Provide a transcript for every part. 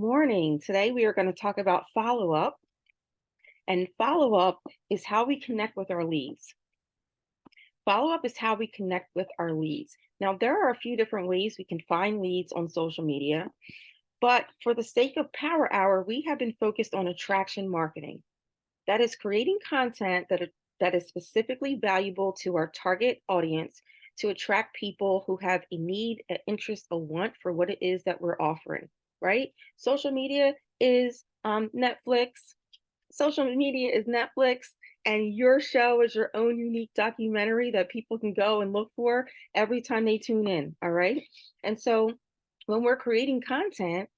morning. Today we are going to talk about follow up, and follow up is how we connect with our leads. Follow up is how we connect with our leads. Now, there are a few different ways we can find leads on social media, but for the sake of Power Hour, we have been focused on attraction marketing. That is creating content that is specifically valuable to our target audience to attract people who have a need, an interest, a want for what it is that we're offering, right? Social media is Netflix. Social media is Netflix, and your show is your own unique documentary that people can go and look for every time they tune in. All right. And so when we're creating content,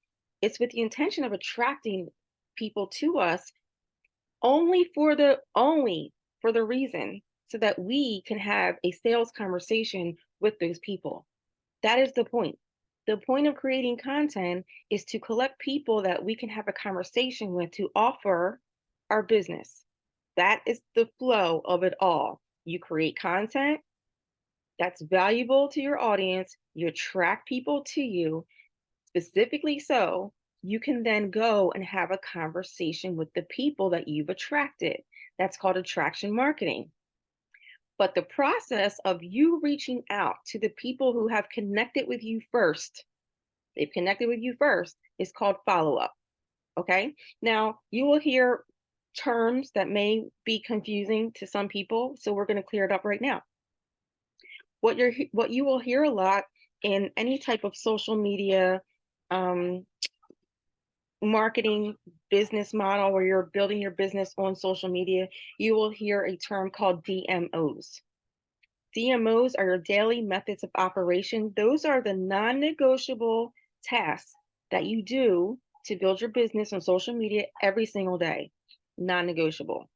it's with the intention of attracting people to us only for the reason so that we can have a sales conversation with those people. That is the point. The point of creating content is to collect people that we can have a conversation with to offer our business. That is the flow of it all. You create content that's valuable to your audience, you attract people to you, specifically so you can then go and have a conversation with the people that you've attracted. That's called attraction marketing. But the process of you reaching out to the people who have connected with you first, they've connected with you first, is called follow up. Okay. Now, you will hear terms that may be confusing to some people. So we're going to clear it up right now. What you will hear a lot in any type of social media um, marketing business model where you're building your business on social media, you will hear a term called DMOs. DMOs are your daily methods of operation. Those are the non negotiable tasks that you do to build your business on social media every single day. Non negotiable.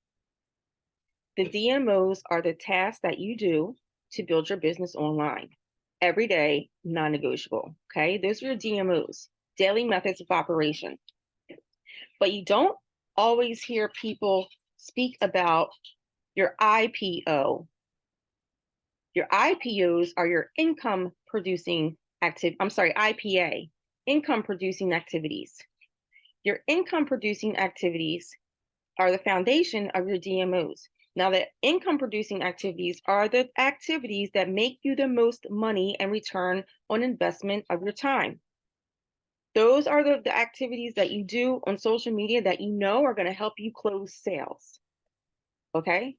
The DMOs are the tasks that you do to build your business online every day, non negotiable. Okay. Those are your DMOs, daily methods of operation. But you don't always hear people speak about your IPO. Your IPOs are your income producing IPA, income producing activities. Your income producing activities are the foundation of your DMOs. Now, the income producing activities are the activities that make you the most money and return on investment of your time. Those are the activities that you do on social media that you know are going to help you close sales. Okay.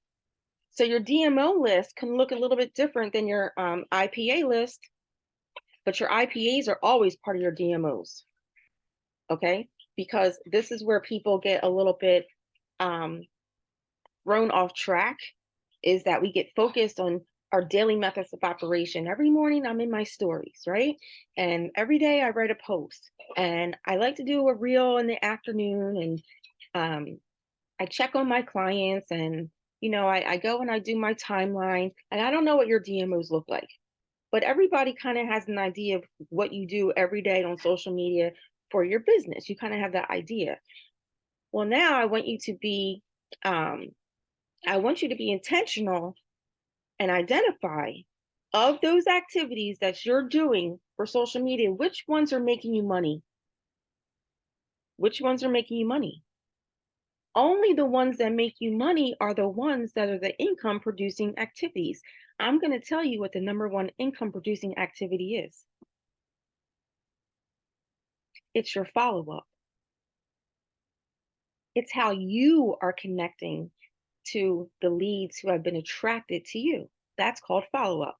So your DMO list can look a little bit different than your IPA list, but your IPAs are always part of your DMOs. Okay. Because this is where people get a little bit um, thrown off track, is that we get focused on our daily methods of operation. Every morning I'm in my stories, right? And every day I write a post, and I like to do a reel in the afternoon, and I check on my clients, and I go and I do my timeline, and I don't know what your DMOs look like, but everybody kind of has an idea of what you do every day on social media for your business. You kind of have that idea. Well, now um, I want you to be intentional and identify, of those activities that you're doing for social media, which ones are making you money? Which ones are making you money? Only the ones that make you money are the ones that are the income producing activities. I'm going to tell you what the number one income producing activity is. It's your follow up. It's how you are connecting to the leads who have been attracted to you. That's called follow up.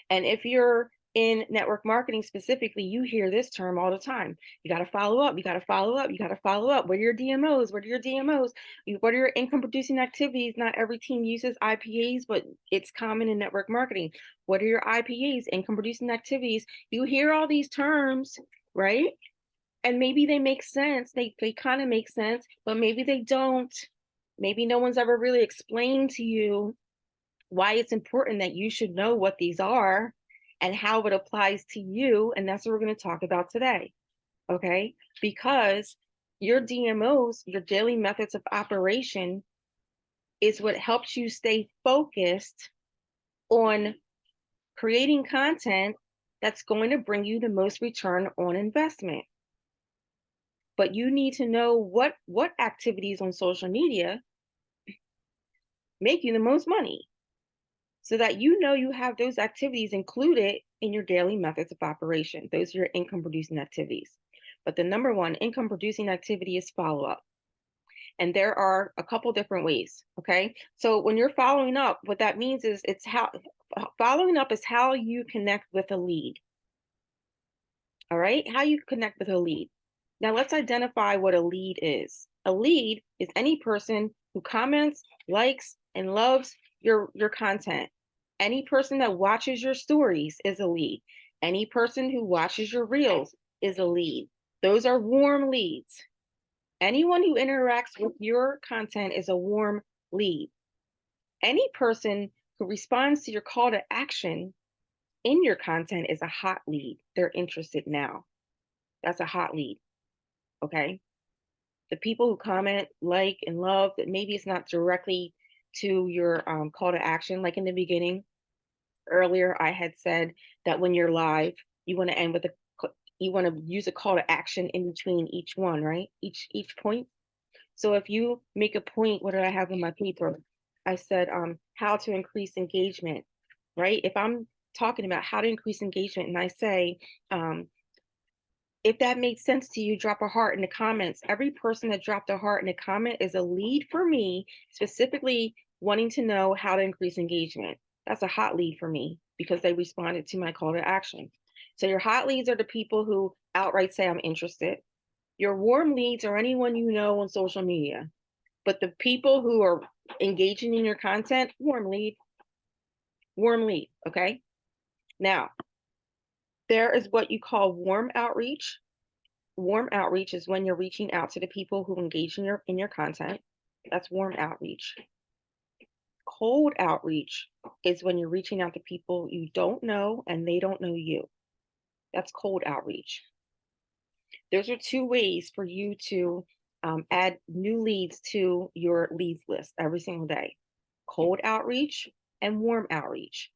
And if you're in network marketing specifically, you hear this term all the time. You got to follow up. You got to follow up. You got to follow up. What are your DMOs? What are your DMOs? What are your income producing activities? Not every team uses IPAs, but it's common in network marketing. What are your IPAs? Income producing activities. You hear all these terms, right? And maybe they make sense. They kind of make sense, but maybe they don't. Maybe no one's ever really explained to you why it's important that you should know what these are and how it applies to you. And that's what we're going to talk about today. Okay. Because your DMOs, your daily methods of operation, is what helps you stay focused on creating content that's going to bring you the most return on investment. but you need to know what activities on social media make you the most money so that you know you have those activities included in your daily methods of operation. Those are your income producing activities. But the number one income producing activity is follow up. And there are a couple different ways. Okay. So when you're following up, what that means is it's how following up is how you connect with a lead. All right. How you connect with a lead. Now let's identify what a lead is. A lead is any person who comments, likes, and loves your content. Any person that watches your stories is a lead. Any person who watches your reels is a lead. Those are warm leads. Anyone who interacts with your content is a warm lead. Any person who responds to your call to action in your content is a hot lead. They're interested now. That's a hot lead. Okay. The people who comment, like, and love that maybe it's not directly to your call to action, like in the beginning, earlier I had said that when you're live, you want to end with you want to use a call to action in between each one, right? Each point. So if you make a point, what do I have in my paper? I said how to increase engagement, right? If I'm talking about how to increase engagement and I say um, if that made sense to you, drop a heart in the comments. Every person that dropped a heart in the comment is a lead for me, specifically wanting to know how to increase engagement. That's a hot lead for me because they responded to my call to action. So your hot leads are the people who outright say, I'm interested. Your warm leads are anyone you know on social media. But the people who are engaging in your content, warm lead. Okay. Now, there is what you call warm outreach. Warm outreach is when you're reaching out to the people who engage in your content. That's warm outreach. Cold outreach is when you're reaching out to people you don't know and they don't know you. That's cold outreach. Those are two ways for you to add new leads to your leads list every single day. Cold outreach and warm outreach.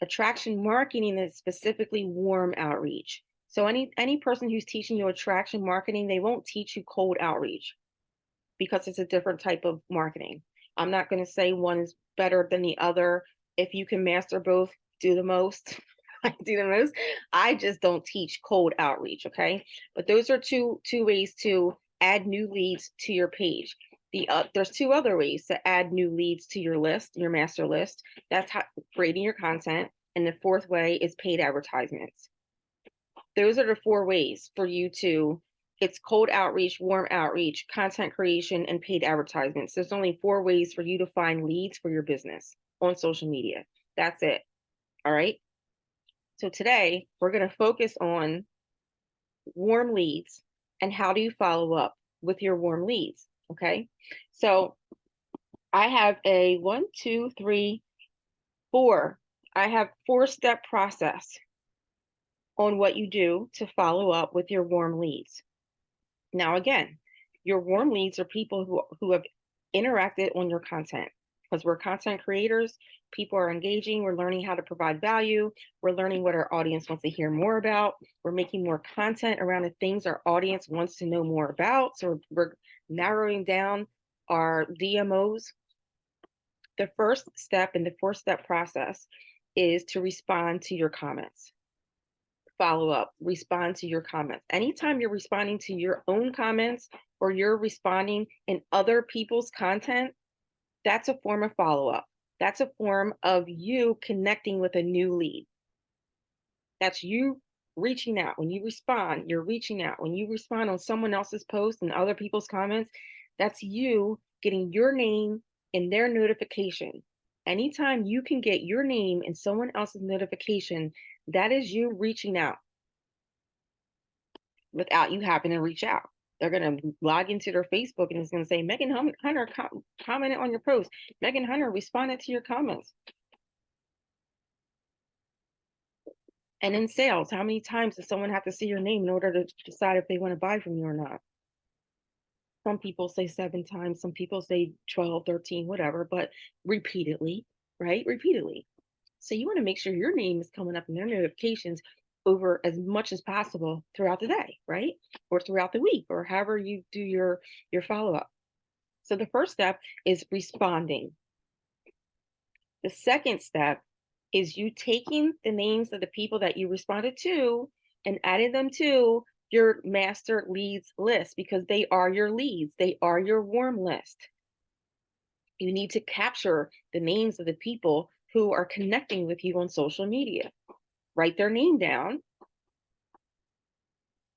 Attraction marketing is specifically warm outreach. So any person who's teaching you attraction marketing, they won't teach you cold outreach because it's a different type of marketing. I'm not going to say one is better than the other. If you can master both, do the most. I do the most. I just don't teach cold outreach, okay? But those are two ways to add new leads to your page. There's two other ways to add new leads to your list, your master list. That's how creating your content, and the fourth way is paid advertisements. Those are the four ways for you to it's cold outreach, warm outreach, content creation, and paid advertisements. There's only four ways for you to find leads for your business on social media. That's it. All right. So today we're going to focus on warm leads and how do you follow up with your warm leads. Okay. So I have a 1, 2, 3, 4. I have 4-step process on what you do to follow up with your warm leads. Now, again, your warm leads are people who have interacted on your content because we're content creators. People are engaging. We're learning how to provide value. We're learning what our audience wants to hear more about. We're making more content around the things our audience wants to know more about. So we're narrowing down our DMOs. The first step in the 4-step process is to respond to your comments. Follow up, respond to your comments. Anytime you're responding to your own comments or you're responding in other people's content, that's a form of follow up. That's a form of you connecting with a new lead. That's you reaching out. When you respond, you're reaching out. When you respond on someone else's post and other people's comments, that's you getting your name in their notification. Anytime you can get your name in someone else's notification, that is you reaching out without you having to reach out. They're going to log into their Facebook and it's going to say, Megan Hunter commented on your post. Megan Hunter responded to your comments. And in sales, how many times does someone have to see your name in order to decide if they want to buy from you or not? Some people say 7 times, some people say 12, 13, whatever, but repeatedly, right? Repeatedly. So you want to make sure your name is coming up in their notifications over as much as possible throughout the day, right? Or throughout the week, or however you do your follow-up. So the first step is responding. The second step is you taking the names of the people that you responded to and adding them to your master leads list, because they are your leads. They are your warm list. You need to capture the names of the people who are connecting with you on social media. Write their name down,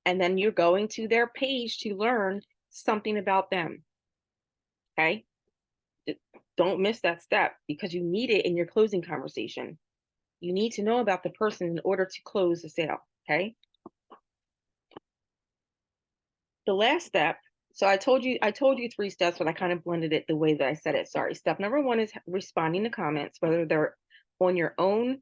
and then you're going to their page to learn something about them. Okay? Don't miss that step, because you need it in your closing conversation. You need to know about the person in order to close the sale. Okay? The last step, so I told you 3 steps, but I kind of blended it the way that I said it. Sorry. Step number 1 is responding to comments, whether they're on your own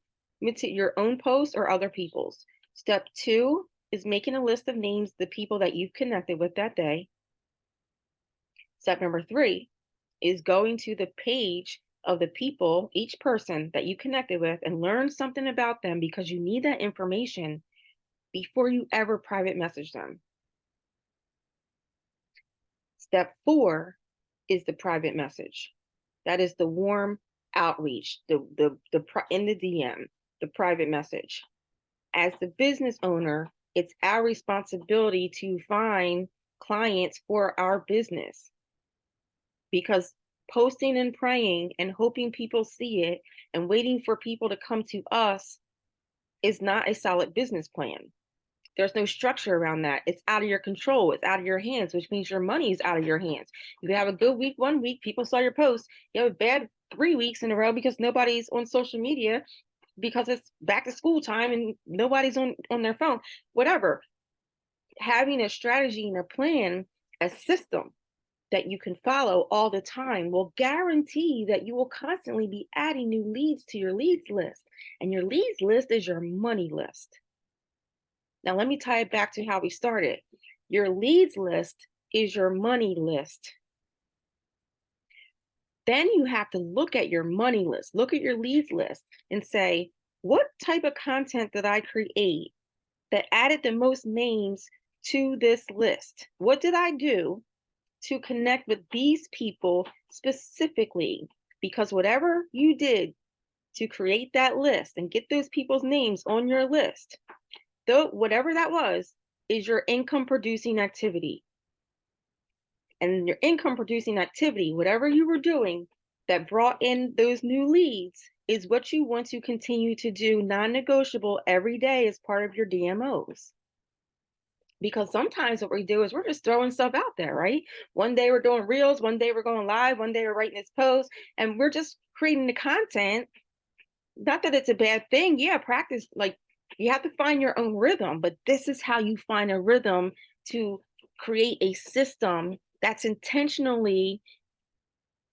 post or other people's. Step 2 is making a list of names, the people that you've connected with that day. Step number 3 is going to the page of the people, each person that you connected with, and learn something about them, because you need that information before you ever private message them. Step 4 is the private message. That is the warm outreach, in the DM, the private message. As the business owner, it's our responsibility to find clients for our business, because posting and praying and hoping people see it and waiting for people to come to us is not a solid business plan. There's no structure around that. It's out of your control. It's out of your hands, which means your money is out of your hands. You can have a good week 1 week, people saw your post. You have a bad 3 weeks in a row because nobody's on social media, because it's back to school time and nobody's on their phone. Whatever. Having a strategy and a plan, a system that you can follow all the time will guarantee that you will constantly be adding new leads to your leads list. And your leads list is your money list. Now, let me tie it back to how we started. Your leads list is your money list. Then you have to look at your money list, look at your leads list, and say, what type of content did I create that added the most names to this list? What did I do to connect with these people specifically? Because whatever you did to create that list and get those people's names on your list, though whatever that was, is your income producing activity. And your income producing activity, whatever you were doing that brought in those new leads, is what you want to continue to do non-negotiable every day as part of your DMOs. Because sometimes what we do is we're just throwing stuff out there, right? One day we're doing reels, one day we're going live, one day we're writing this post, and we're just creating the content. Not that it's a bad thing. Yeah, practice, like, you have to find your own rhythm, but this is how you find a rhythm to create a system that's intentionally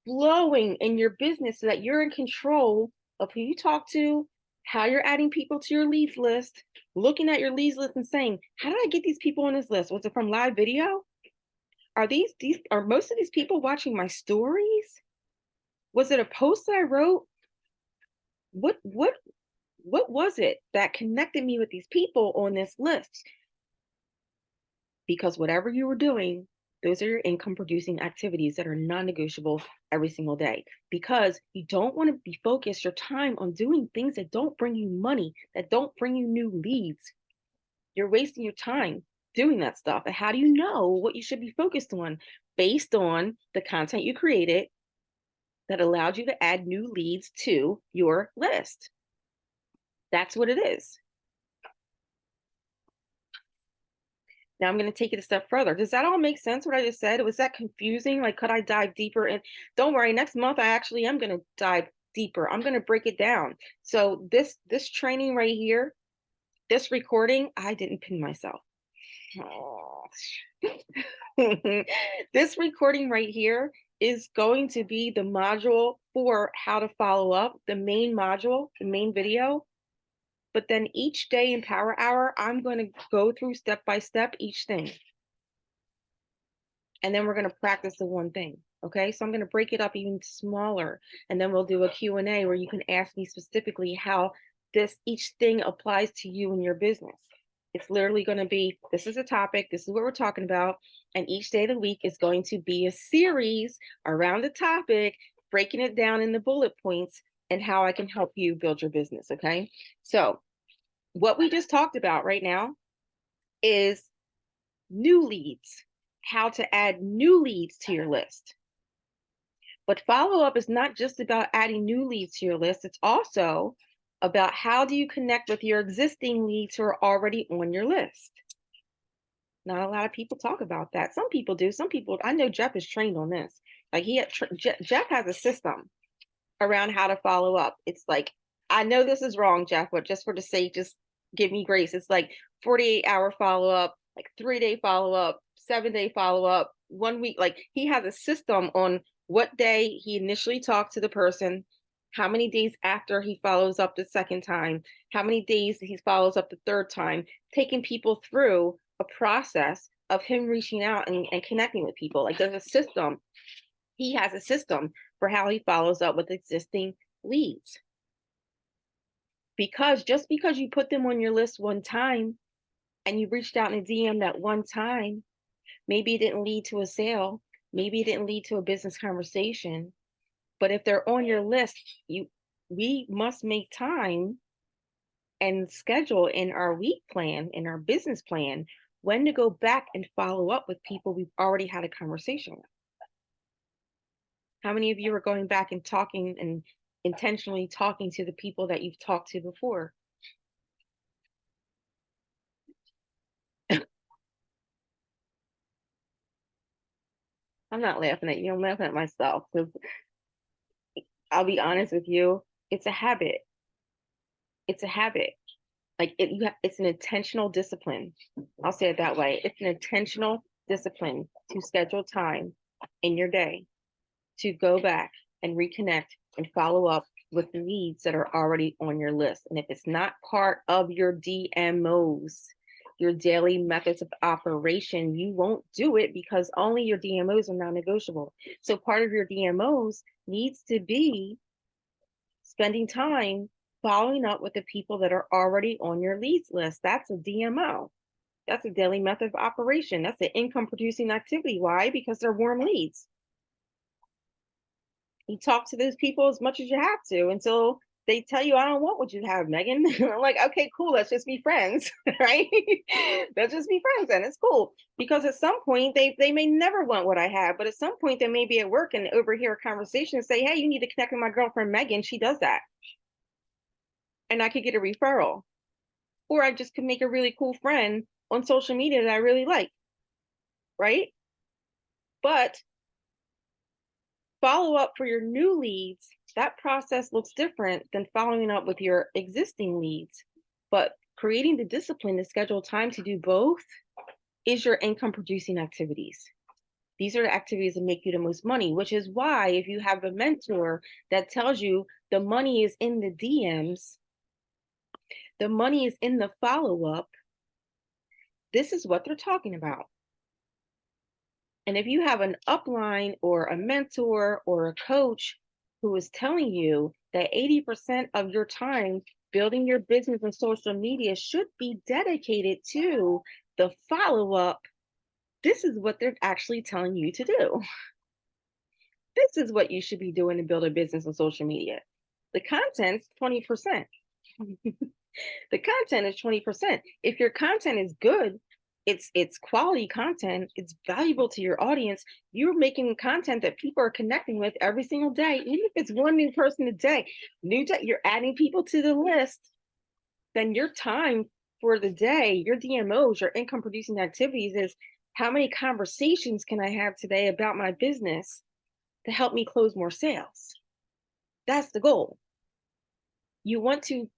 flowing in your business, so that you're in control of who you talk to, how you're adding people to your leads list, looking at your leads list and saying, how did I get these people on this list? Was it from live video? Are most of these people watching my stories? Was it a post that I wrote? What was it that connected me with these people on this list? Because whatever you were doing, those are your income producing activities that are non-negotiable every single day. Because you don't want to be focused your time on doing things that don't bring you money, that don't bring you new leads. You're wasting your time doing that stuff. And how do you know what you should be focused on? Based on the content you created that allowed you to add new leads to your list. That's what it is. Now I'm going to take it a step further. Does that all make sense, what I just said? Was that confusing? Like, could I dive deeper? And don't worry, next month I actually am going to dive deeper. I'm going to break it down. So this training right here, this recording, I didn't pin myself. Oh. This recording right here is going to be the module for how to follow up, the main module, the main video. But then each day in Power Hour, I'm going to go through step by step each thing. And then we're going to practice the one thing. Okay, so I'm going to break it up even smaller. And then we'll do a Q&A where you can ask me specifically how each thing applies to you and your business. It's literally going to be, this is a topic, this is what we're talking about, and each day of the week is going to be a series around the topic, breaking it down in the bullet points and how I can help you build your business. Okay. So, what we just talked about right now is new leads, how to add new leads to your list. But follow up is not just about adding new leads to your list, it's also about how do you connect with your existing leads who are already on your list. Not a lot of people talk about that. Some people do. Some people, I know Jeff is trained on this. Like Jeff has a system around how to follow up. It's like, I know this is wrong, Jeff, but just for the sake, just give me grace. It's like 48-hour follow up, like 3-day follow up, 7-day follow up, 1 week. Like he has a system on what day he initially talked to the person, how many days after he follows up the second time, how many days he follows up the third time, taking people through a process of him reaching out and connecting with people. Like there's a system. He has a system for how he follows up with existing leads. Because just because you put them on your list one time and you reached out in a DM that one time, maybe it didn't lead to a sale, maybe it didn't lead to a business conversation. But if they're on your list, we must make time and schedule in our week plan, in our business plan, when to go back and follow up with people we've already had a conversation with. How many of you are going back and talking and intentionally talking to the people that you've talked to before? I'm not laughing at you, I'm laughing at myself because I'll be honest with you, it's a habit. It's a habit. Like it's an intentional discipline. I'll say it that way. It's an intentional discipline to schedule time in your day to go back and reconnect and follow up with the leads that are already on your list. And if it's not part of your DMOs, your daily methods of operation, you won't do it because only your DMOs are non-negotiable. So part of your DMOs needs to be spending time following up with the people that are already on your leads list. That's a DMO. That's a daily method of operation. That's an income producing activity. Why? Because they're warm leads. You talk to those people as much as you have to until they tell you, I don't want what you have, Megan. I'm like, okay, cool. Let's just be friends, right? Let's just be friends and it's cool. Because at some point they may never want what I have, but at some point they may be at work and overhear a conversation and say, hey, you need to connect with my girlfriend, Megan. She does that. And I could get a referral. Or I just could make a really cool friend on social media that I really like, right? But follow up for your new leads, that process looks different than following up with your existing leads. But creating the discipline to schedule time to do both is your income producing activities. These are the activities that make you the most money, which is why if you have a mentor that tells you the money is in the DMs, the money is in the follow up, this is what they're talking about. And if you have an upline or a mentor or a coach who is telling you that 80% of your time building your business and social media should be dedicated to the follow up, this is what they're actually telling you to do. This is what you should be doing to build a business on social media. The content's 20%. The content is 20%. If your content is good, it's quality content, it's valuable to your audience, you're making content that people are connecting with every single day, even if it's one new person a day, you're adding people to the list, then your time for the day, your DMOs, your income producing activities is how many conversations can I have today about my business to help me close more sales? That's the goal. You want to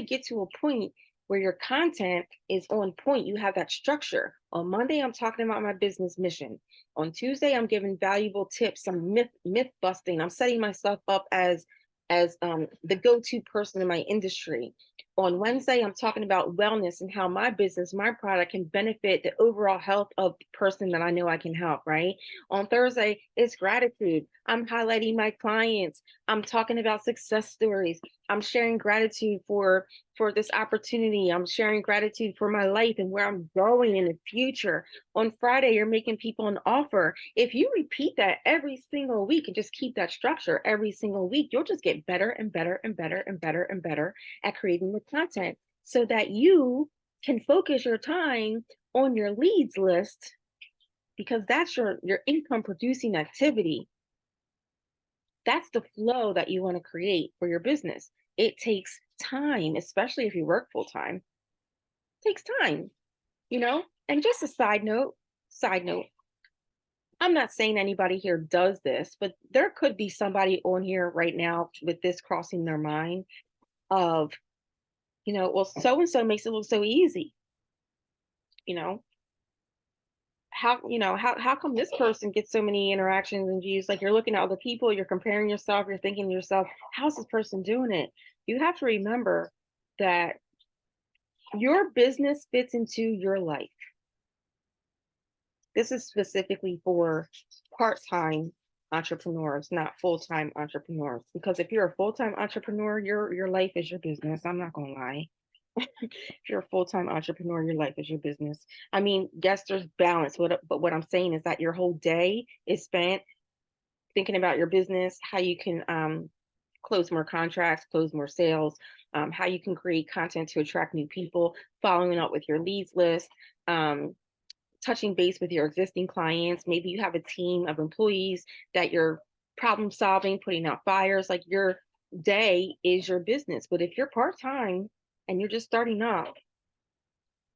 get to a point where your content is on point. You have that structure. On Monday, I'm talking about my business mission. On Tuesday, I'm giving valuable tips, some myth busting. I'm setting myself up as the go-to person in my industry. On Wednesday, I'm talking about wellness and how my business, my product can benefit the overall health of the person that I know I can help, right? On Thursday, it's gratitude. I'm highlighting my clients. I'm talking about success stories. I'm sharing gratitude for this opportunity. I'm sharing gratitude for my life and where I'm going in the future. On Friday, you're making people an offer. If you repeat that every single week and just keep that structure every single week, you'll just get better and better and better and better and better at creating the content so that you can focus your time on your leads list because that's your income producing activity. That's the flow that you want to create for your business. It takes time, especially if you work full time. It takes time, you know? And just a side note, I'm not saying anybody here does this, but there could be somebody on here right now with this crossing their mind of, well, so and so makes it look so easy, you know? How come this person gets so many interactions and views? Like you're looking at other people, you're comparing yourself, you're thinking to yourself, how's this person doing it? You have to remember that your business fits into your life. This is specifically for part-time entrepreneurs, not full-time entrepreneurs. Because if you're a full-time entrepreneur, your life is your business. I'm not gonna lie. If you're a full-time entrepreneur, your life is your business. I mean, yes, there's balance. But what I'm saying is that your whole day is spent thinking about your business, how you can close more contracts, close more sales, how you can create content to attract new people, following up with your leads list, touching base with your existing clients. Maybe you have a team of employees that you're problem solving, putting out fires. Like your day is your business. But if you're part time and you're just starting up,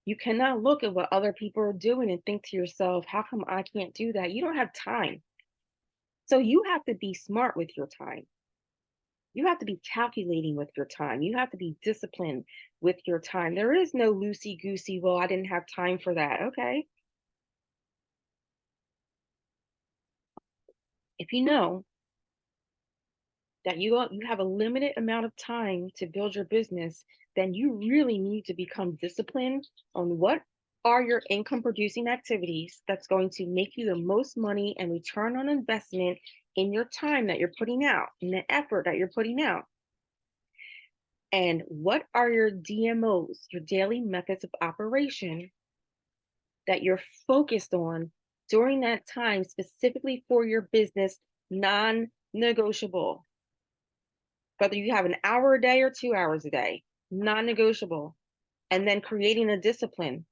you cannot look at what other people are doing and think to yourself, how come I can't do that? You don't have time. So you have to be smart with your time. You have to be calculating with your time. You have to be disciplined with your time. There is no loosey goosey, well, I didn't have time for that. Okay. If you know that you have a limited amount of time to build your business, then you really need to become disciplined on what are your income producing activities that's going to make you the most money and return on investment in your time that you're putting out, in the effort that you're putting out. And what are your DMOs, your daily methods of operation that you're focused on during that time, specifically for your business, non negotiable? Whether you have an hour a day or 2 hours a day, non negotiable. And then creating a discipline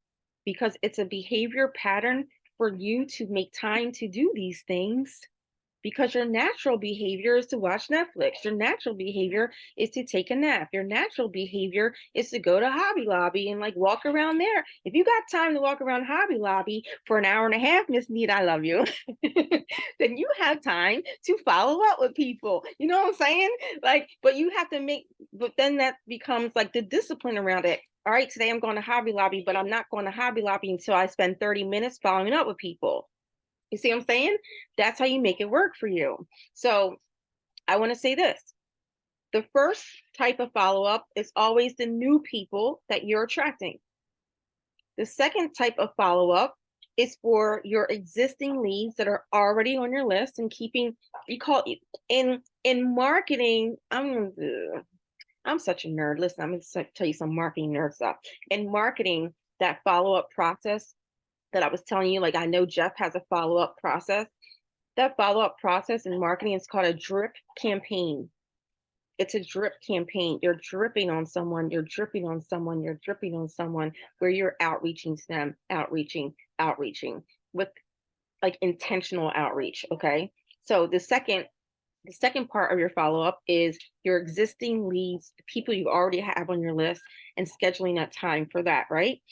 because it's a behavior pattern for you to make time to do these things because your natural behavior is to watch Netflix. Your natural behavior is to take a nap. Your natural behavior is to go to Hobby Lobby and like walk around there. If you got time to walk around Hobby Lobby for an hour and a half, Miss Need, I love you, then you have time to follow up with people. You know what I'm saying? Like, but you have to but then that becomes like the discipline around it. All right, today I'm going to Hobby Lobby, but I'm not going to Hobby Lobby until I spend 30 minutes following up with people. You see what I'm saying? That's how you make it work for you. So I want to say this. The first type of follow up is always the new people that you're attracting. The second type of follow up is for your existing leads that are already on your list and keeping, you call it in marketing. I'm such a nerd. Listen, I'm going to tell you some marketing nerd stuff. In marketing, that follow up process that I was telling you, like I know Jeff has a follow-up process. That follow-up process in marketing is called a drip campaign. It's a drip campaign. You're dripping on someone, you're dripping on someone, you're dripping on someone where you're outreaching to them, outreaching with like intentional outreach. Okay. So the second part of your follow-up is your existing leads, the people you already have on your list, and scheduling that time for that, right?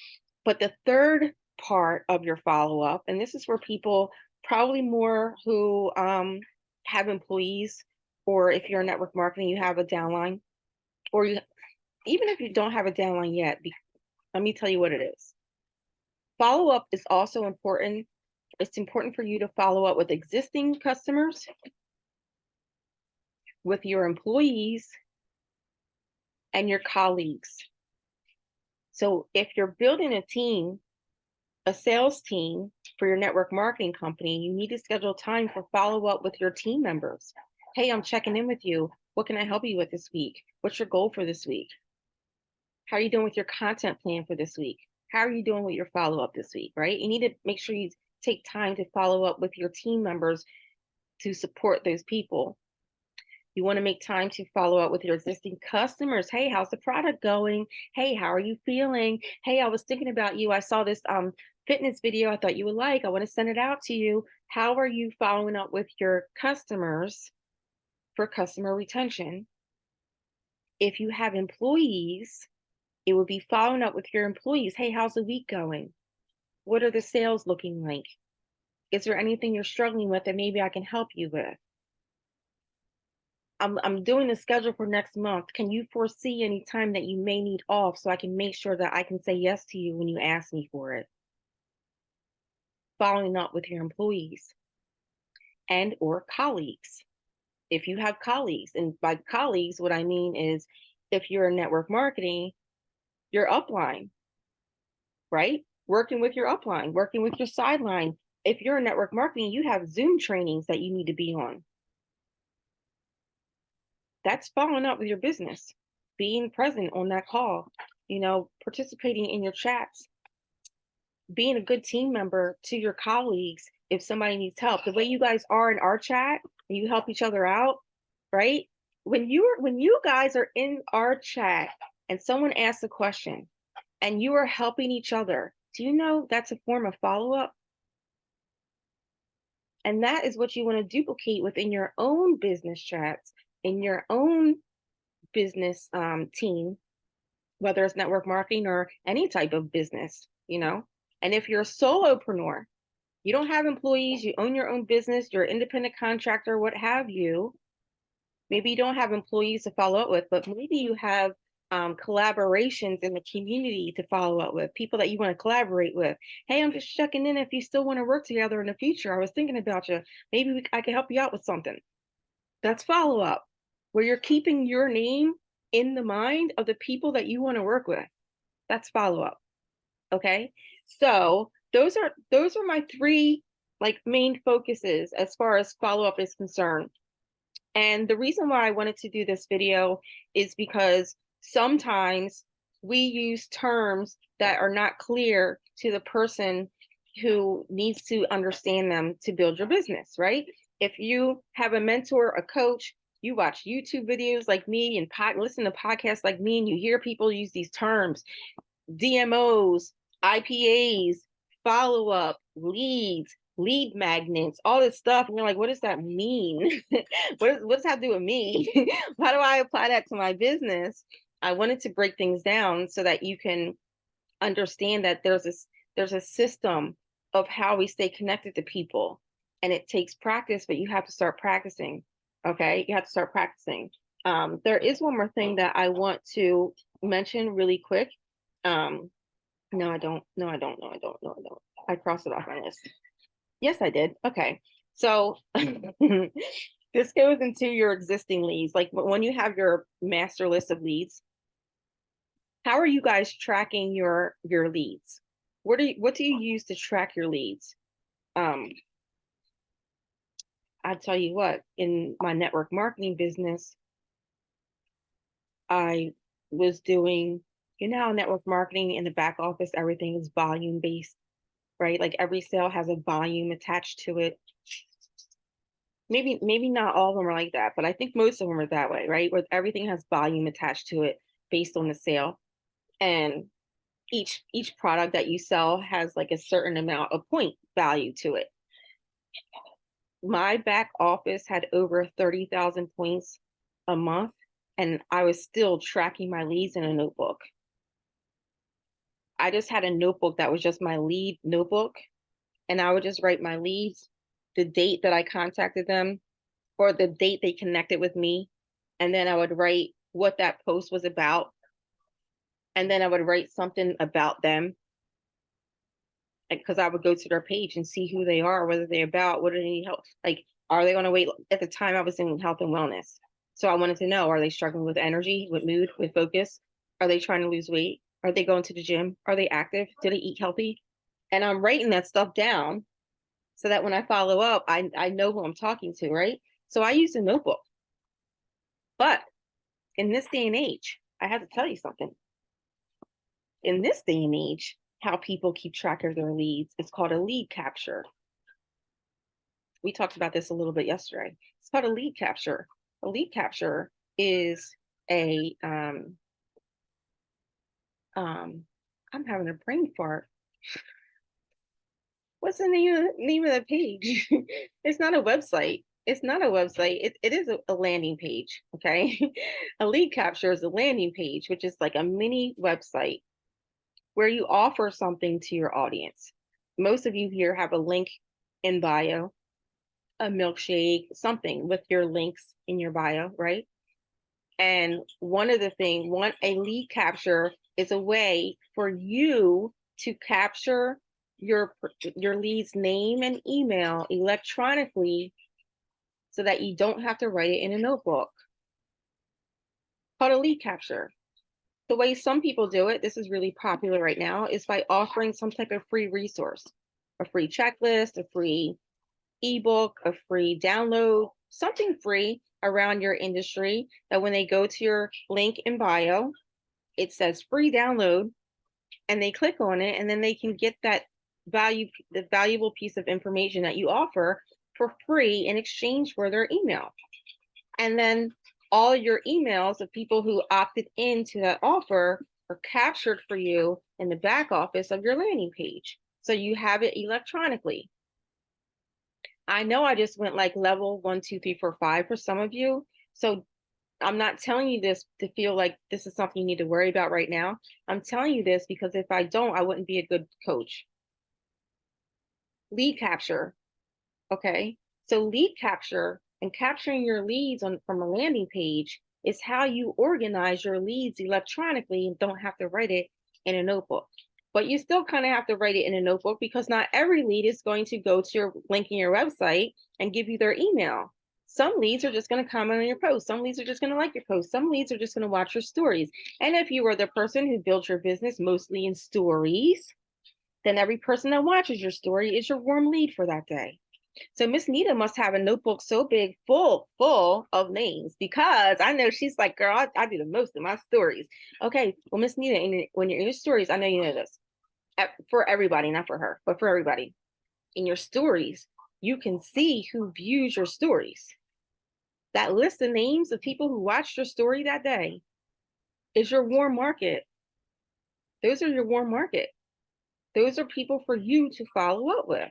But the third part of your follow-up, and this is where people probably more who have employees, or if you're in network marketing, you have a downline, or even if you don't have a downline yet, let me tell you what it is. Follow-up is also important. It's important for you to follow up with existing customers, with your employees, and your colleagues. So if you're building a sales team for your network marketing company, you need to schedule time for follow up with your team members. Hey, I'm checking in with you. What can I help you with this week? What's your goal for this week? How are you doing with your content plan for this week? How are you doing with your follow up this week, right? You need to make sure you take time to follow up with your team members to support those people. You want to make time to follow up with your existing customers. Hey, how's the product going? Hey, how are you feeling? Hey, I was thinking about you. I saw this fitness video I thought you would like. I want to send it out to you. How are you following up with your customers for customer retention? If you have employees, it would be following up with your employees. Hey, how's the week going? What are the sales looking like? Is there anything you're struggling with that maybe I can help you with? I'm doing the schedule for next month. Can you foresee any time that you may need off so I can make sure that I can say yes to you when you ask me for it? Following up with your employees and or colleagues. If you have colleagues, and by colleagues, what I mean is if you're in network marketing, your upline, right? Working with your upline, working with your sideline. If you're in network marketing, you have Zoom trainings that you need to be on. That's following up with your business, being present on that call, participating in your chats, being a good team member to your colleagues if somebody needs help. The way you guys are in our chat and you help each other out, right? When you guys are in our chat and someone asks a question and you are helping each other, do you know that's a form of follow-up? And that is what you want to duplicate within your own business chats, in your own business team, whether it's network marketing or any type of business, And if you're a solopreneur, you don't have employees, you own your own business, you're an independent contractor, what have you. Maybe you don't have employees to follow up with, but maybe you have collaborations in the community to follow up with, people that you want to collaborate with. Hey, I'm just checking in if you still want to work together in the future. I was thinking about you. Maybe I can help you out with something. That's follow up, where you're keeping your name in the mind of the people that you want to work with. That's follow up. Okay. So those are my three main focuses as far as follow up is concerned. And the reason why I wanted to do this video is because sometimes we use terms that are not clear to the person who needs to understand them to build your business, right? If you have a mentor, a coach, you watch YouTube videos like me and listen to podcasts like me, and you hear people use these terms, DMOs, IPAs, follow up, leads, lead magnets, all this stuff. And you're like, what does that mean? what does that do with me? How do I apply that to my business? I wanted to break things down so that you can understand that there's a system of how we stay connected to people. And it takes practice, but you have to start practicing. Okay. You have to start practicing. There is one more thing that I want to mention really quick. No, I don't. No, I don't. No, I don't. No, I don't. I crossed it off my list. Yes, I did. Okay. So this goes into your existing leads. Like when you have your master list of leads, how are you guys tracking your leads? What do you use to track your leads? I tell you what, in my network marketing business, I was doing, network marketing in the back office, everything is volume based, right? Like every sale has a volume attached to it. Maybe not all of them are like that, but I think most of them are that way, right? Where everything has volume attached to it based on the sale. And each product that you sell has like a certain amount of point value to it. My back office had over 30,000 points a month, and I was still tracking my leads in a notebook. I just had a notebook that was just my lead notebook, and I would just write my leads, the date that I contacted them, or the date they connected with me, and then I would write what that post was about, and then I would write something about them, because I would go to their page and see who they are, whether they're about, what do they need help, like, are they on a weight? At the time I was in health and wellness, so I wanted to know, are they struggling with energy, with mood, with focus? Are they trying to lose weight? Are they going to the gym? Are they active? Do they eat healthy? And I'm writing that stuff down so that when I follow up, I know who I'm talking to, right? So I use a notebook. But in this day and age, I have to tell you something. In this day and age, how people keep track of their leads is called a lead capture. We talked about this a little bit yesterday. It's called a lead capture. A lead capture is a I'm having a brain fart. What's the name of the page? It's not a website. It's not a website. It is a landing page. Okay. A lead capture is a landing page, which is like a mini website where you offer something to your audience. Most of you here have a link in bio, a milkshake, something with your links in your bio, right? And a lead capture is a way for you to capture your lead's name and email electronically so that you don't have to write it in a notebook. Called a lead capture. The way some people do it, this is really popular right now, is by offering some type of free resource, a free checklist, a free ebook, a free download, something free around your industry that when they go to your link in bio, it says free download and they click on it and then they can get the valuable piece of information that you offer for free in exchange for their email. And then all your emails of people who opted into that offer are captured for you in the back office of your landing page. So you have it electronically. I know I just went like level 1, 2, 3, 4, 5 for some of you. So I'm not telling you this to feel like this is something you need to worry about right now. I'm telling you this because if I don't, I wouldn't be a good coach. Lead capture. Okay. So lead capture and capturing your leads from a landing page is how you organize your leads electronically and don't have to write it in a notebook. But you still kind of have to write it in a notebook because not every lead is going to go to your link in your website and give you their email. Some leads are just going to comment on your post. Some leads are just going to like your post. Some leads are just going to watch your stories. And if you are the person who built your business mostly in stories, then every person that watches your story is your warm lead for that day. So Miss Nita must have a notebook so big, full of names, because I know she's like, girl, I do the most in my stories. Okay, well, Miss Nita, when you're in your stories, I know you know this. For everybody, not for her, but for everybody. In your stories, you can see who views your stories. That list of names of people who watched your story that day is your warm market. Those are your warm market. Those are people for you to follow up with.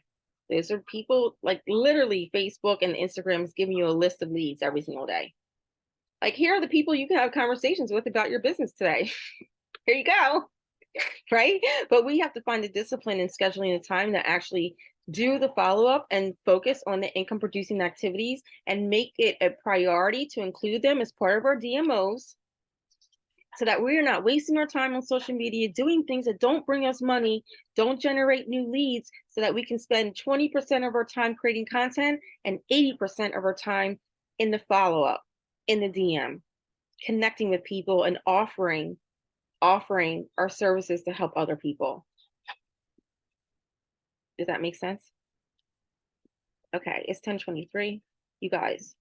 Those are people, like literally Facebook and Instagram is giving you a list of leads every single day. Like, here are the people you can have conversations with about your business today. Here you go. Right? But we have to find the discipline in scheduling the time to actually do the follow-up and focus on the income producing activities and make it a priority to include them as part of our DMOs so that we're not wasting our time on social media doing things that don't bring us money, don't generate new leads, so that we can spend 20% of our time creating content and 80% of our time in the follow-up, in the DM, connecting with people and offering our services to help other people. Does that make sense? Okay, it's 10:23, you guys.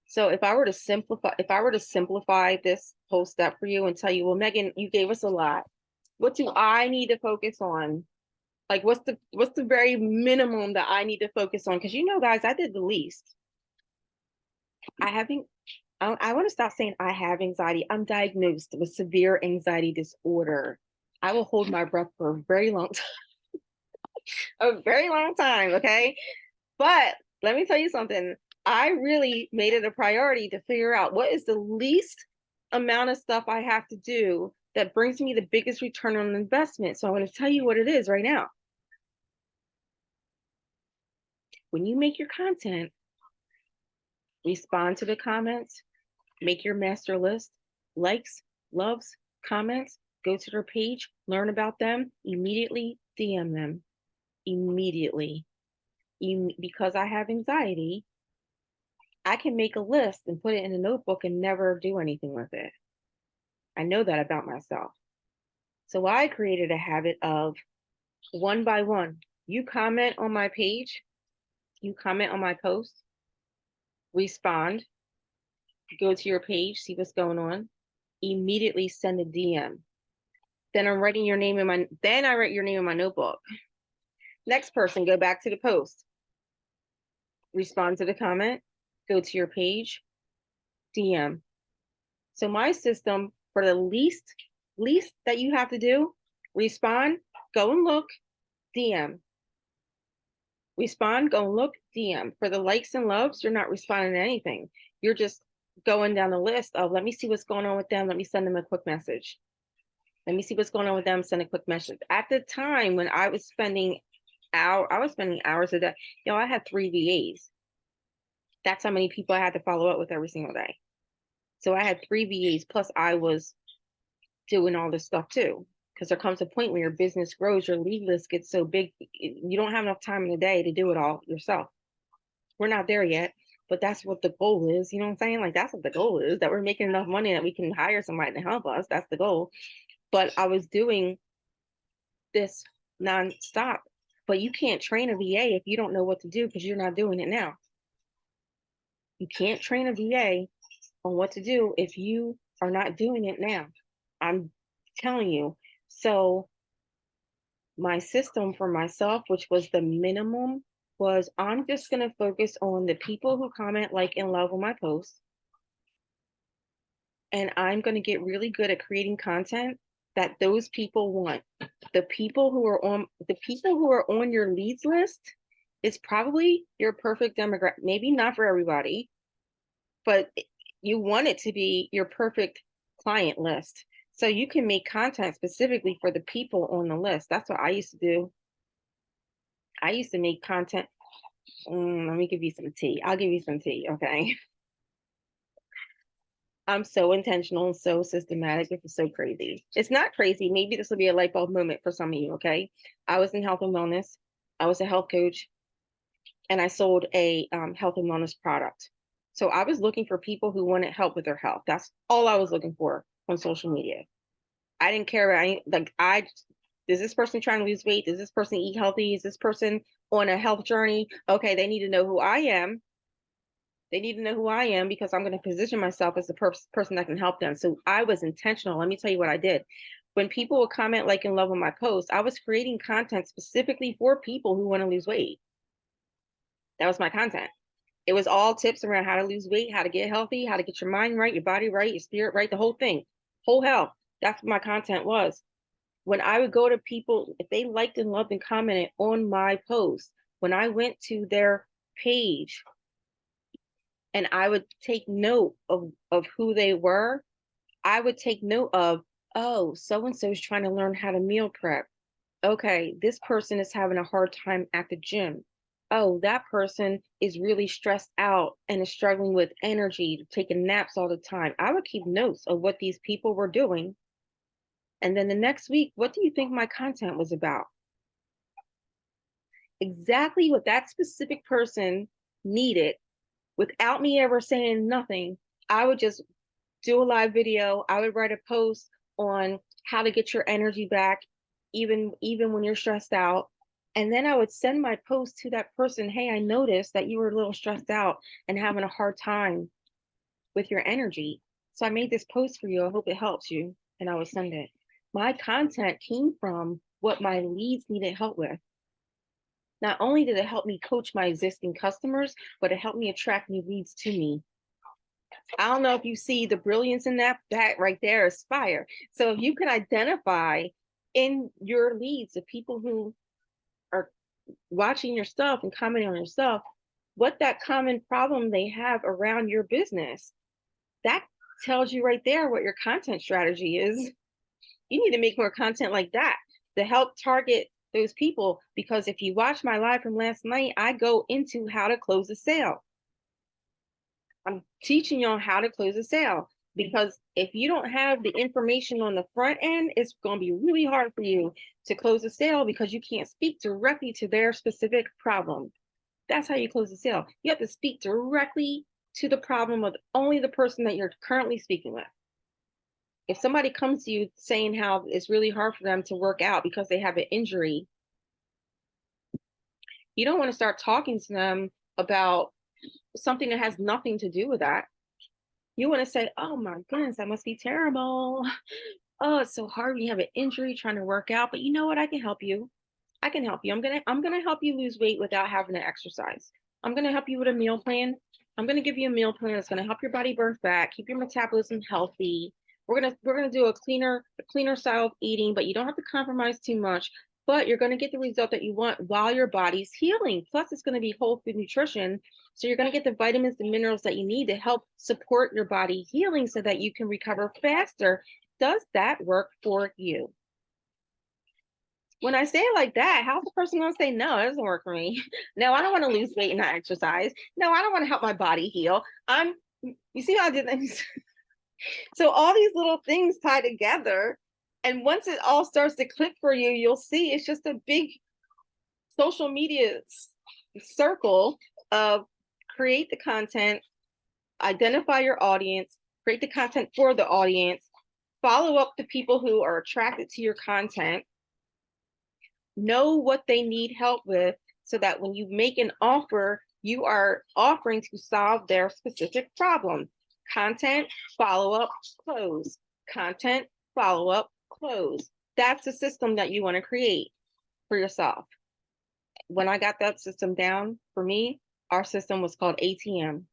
So if I were to simplify this whole step for you and tell you, well, Megan, you gave us a lot. What do I need to focus on? Like, what's the very minimum that I need to focus on? Because guys, I did the least. I want to stop saying I have anxiety. I'm diagnosed with severe anxiety disorder. I will hold my breath for a very long time. A very long time, okay? But let me tell you something. I really made it a priority to figure out what is the least amount of stuff I have to do that brings me the biggest return on investment. So I'm going to tell you what it is right now. When you make your content, respond to the comments, make your master list, likes, loves, comments, go to their page, learn about them, immediately DM them. Immediately. Because I have anxiety, I can make a list and put it in a notebook and never do anything with it. I know that about myself. So I created a habit of one by one. You comment on my page, you comment on my post, respond, go to your page, see what's going on, immediately send a DM. Then I'm writing your name in my, then I write your name in my notebook. Next person, go back to the post, respond to the comment, go to your page, DM. So my system, for the least that you have to do, respond, go and look, DM. Respond, go and look, DM. For the likes and loves, you're not responding to anything. You're just going down the list of, let me see what's going on with them. Let me send them a quick message. Let me see what's going on with them. Send a quick message. At the time when I was spending hours a day. I had 3 VAs. That's how many people I had to follow up with every single day. So I had 3 VAs, plus I was doing all this stuff too. Because there comes a point where your business grows, your lead list gets so big, you don't have enough time in the day to do it all yourself. We're not there yet, but that's what the goal is. You know what I'm saying? Like, that's what the goal is, that we're making enough money that we can hire somebody to help us. That's the goal. But I was doing this nonstop. But you can't train a VA if you don't know what to do, because you're not doing it now. You can't train a VA on what to do if you are not doing it now. I'm telling you. So my system for myself, which was the minimum, was I'm just going to focus on the people who comment, like, and love on my posts. And I'm going to get really good at creating content that those people want. The people who are on your leads list is probably your perfect demographic. Maybe not for everybody, but you want it to be your perfect client list. So you can make content specifically for the people on the list. That's what I used to do. I used to make content. Let me give you some tea. I'll give you some tea, okay? I'm so intentional and so systematic. It's so crazy. It's not crazy. Maybe this will be a light bulb moment for some of you, okay? I was in health and wellness. I was a health coach, and I sold a health and wellness product. So I was looking for people who wanted help with their health. That's all I was looking for on social media. I didn't care about is this person trying to lose weight? Does this person eat healthy? Is this person on a health journey? Okay, they need to know who I am. They need to know who I am, because I'm going to position myself as the person that can help them. So I was intentional. Let me tell you what I did. When people would comment, like, and love on my posts, I was creating content specifically for people who want to lose weight. That was my content. It was all tips around how to lose weight, how to get healthy, how to get your mind right, your body right, your spirit right, the whole thing, whole health. That's what my content was. When I would go to people, if they liked and loved and commented on my post, when I went to their page and I would take note of who they were, I would take note of, oh, so-and-so is trying to learn how to meal prep. Okay, this person is having a hard time at the gym. Oh, that person is really stressed out and is struggling with energy, taking naps all the time. I would keep notes of what these people were doing. And then the next week, what do you think my content was about? Exactly what that specific person needed. Without me ever saying nothing, I would just do a live video. I would write a post on how to get your energy back, even when you're stressed out. And then I would send my post to that person. Hey, I noticed that you were a little stressed out and having a hard time with your energy. So I made this post for you. I hope it helps you. And I would send it. My content came from what my leads needed help with. Not only did it help me coach my existing customers, but it helped me attract new leads to me. I don't know if you see the brilliance in that. That right there is fire. So if you can identify in your leads the people who are watching your stuff and commenting on your stuff, what that common problem they have around your business, that tells you right there what your content strategy is. You need to make more content like that to help target those people. Because if you watch my live from last night, I go into how to close a sale. I'm teaching you on how to close a sale, because if you don't have the information on the front end, it's going to be really hard for you to close a sale, because you can't speak directly to their specific problem. That's how you close a sale. You have to speak directly to the problem of only the person that you're currently speaking with. If somebody comes to you saying how it's really hard for them to work out because they have an injury, you don't want to start talking to them about something that has nothing to do with that. You want to say, oh my goodness, that must be terrible. Oh, it's so hard when you have an injury trying to work out. But you know what? I can help you. I can help you. I'm gonna help you lose weight without having to exercise. I'm gonna help you with a meal plan. I'm gonna give you a meal plan that's gonna help your body burn fat, keep your metabolism healthy. We're gonna do a cleaner style of eating, but you don't have to compromise too much. But you're gonna get the result that you want while your body's healing. Plus, it's gonna be whole food nutrition. So you're gonna get the vitamins and minerals that you need to help support your body healing so that you can recover faster. Does that work for you? When I say it like that, how's the person gonna say, no, it doesn't work for me? No, I don't want to lose weight and not exercise. No, I don't want to help my body heal. You see how I did things? So all these little things tie together. And once it all starts to click for you, you'll see it's just a big social media circle of create the content, identify your audience, create the content for the audience, follow up the people who are attracted to your content, know what they need help with so that when you make an offer, you are offering to solve their specific problem. Content, follow up, close. Content, follow up, close. That's the system that you want to create for yourself. When I got that system down, for me, our system was called ATM.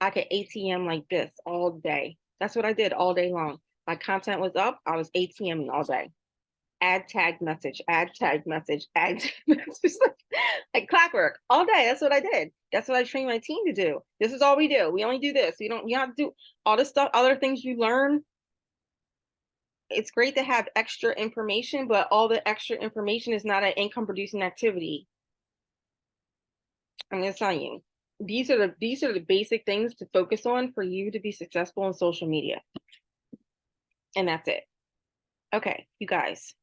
I could ATM like this all day. That's what I did all day long. My content was up, I was ATMing all day. Add tag message, add tag message, add tag message, like clockwork all day. That's what I did. That's what I trained my team to do. This is all we do. We only do this. You don't have to do all this stuff, other things you learn. It's great to have extra information, but all the extra information is not an income producing activity. I'm gonna tell you. These are the basic things to focus on for you to be successful in social media. And that's it. Okay, you guys.